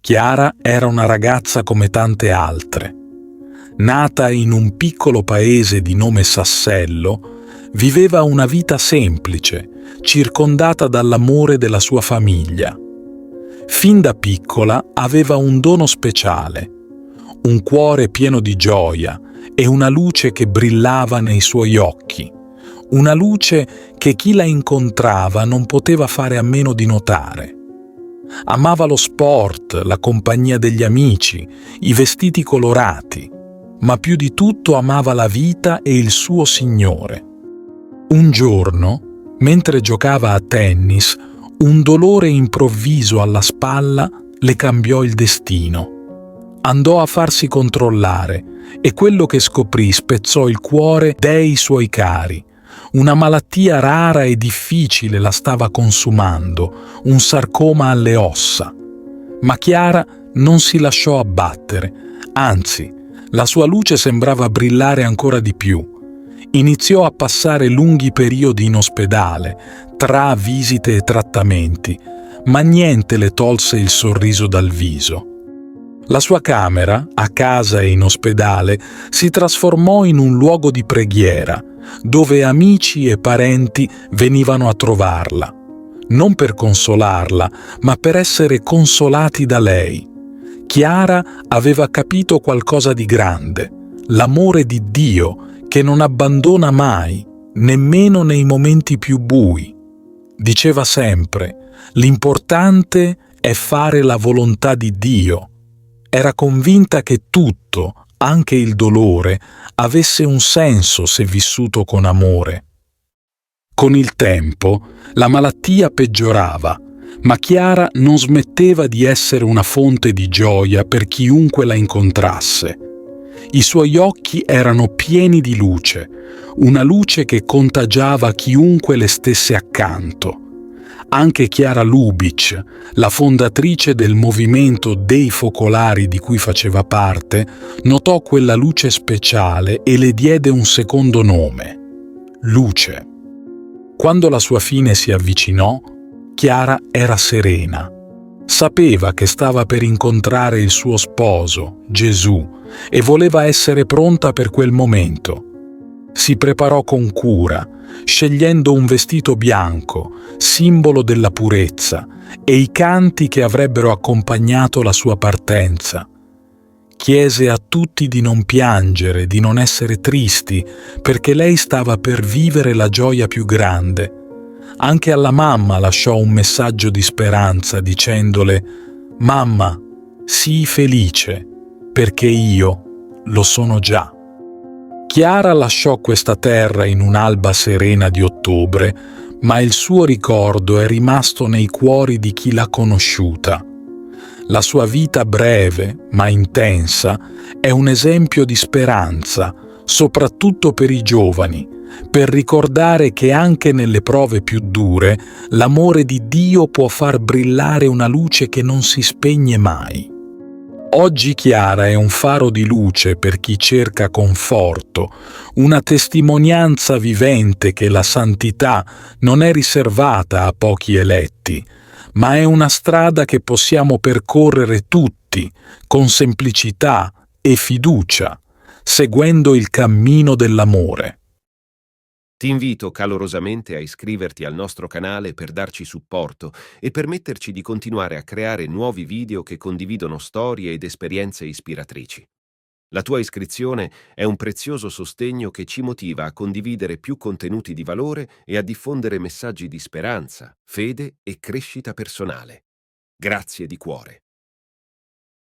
Chiara era una ragazza come tante altre. Nata in un piccolo paese di nome Sassello, viveva una vita semplice, circondata dall'amore della sua famiglia. Fin da piccola aveva un dono speciale, un cuore pieno di gioia e una luce che brillava nei suoi occhi, una luce che chi la incontrava non poteva fare a meno di notare. Amava lo sport, la compagnia degli amici, i vestiti colorati, ma più di tutto amava la vita e il suo Signore. Un giorno, mentre giocava a tennis, un dolore improvviso alla spalla le cambiò il destino. Andò a farsi controllare e quello che scoprì spezzò il cuore dei suoi cari. Una malattia rara e difficile la stava consumando, un sarcoma alle ossa. Ma Chiara non si lasciò abbattere, anzi, la sua luce sembrava brillare ancora di più. Iniziò a passare lunghi periodi in ospedale, tra visite e trattamenti, ma niente le tolse il sorriso dal viso. La sua camera, a casa e in ospedale, si trasformò in un luogo di preghiera, dove amici e parenti venivano a trovarla, non per consolarla, ma per essere consolati da lei. Chiara aveva capito qualcosa di grande, l'amore di Dio che non abbandona mai, nemmeno nei momenti più bui. Diceva sempre: l'importante è fare la volontà di Dio. Era convinta che tutto, anche il dolore, avesse un senso se vissuto con amore. Con il tempo, la malattia peggiorava, ma Chiara non smetteva di essere una fonte di gioia per chiunque la incontrasse. I suoi occhi erano pieni di luce, una luce che contagiava chiunque le stesse accanto. Anche Chiara Lubich, la fondatrice del movimento dei focolari di cui faceva parte, notò quella luce speciale e le diede un secondo nome: Luce. Quando la sua fine si avvicinò, Chiara era serena. Sapeva che stava per incontrare il suo sposo, Gesù, e voleva essere pronta per quel momento. Si preparò con cura, scegliendo un vestito bianco, simbolo della purezza, e i canti che avrebbero accompagnato la sua partenza. Chiese a tutti di non piangere, di non essere tristi, perché lei stava per vivere la gioia più grande. Anche alla mamma lasciò un messaggio di speranza dicendole: «Mamma, sii felice, perché io lo sono già». Chiara lasciò questa terra in un'alba serena di ottobre, ma il suo ricordo è rimasto nei cuori di chi l'ha conosciuta. La sua vita breve, ma intensa, è un esempio di speranza, soprattutto per i giovani, per ricordare che anche nelle prove più dure l'amore di Dio può far brillare una luce che non si spegne mai. Oggi Chiara è un faro di luce per chi cerca conforto, una testimonianza vivente che la santità non è riservata a pochi eletti, ma è una strada che possiamo percorrere tutti con semplicità e fiducia, seguendo il cammino dell'amore. Ti invito calorosamente a iscriverti al nostro canale per darci supporto e permetterci di continuare a creare nuovi video che condividono storie ed esperienze ispiratrici. La tua iscrizione è un prezioso sostegno che ci motiva a condividere più contenuti di valore e a diffondere messaggi di speranza, fede e crescita personale. Grazie di cuore.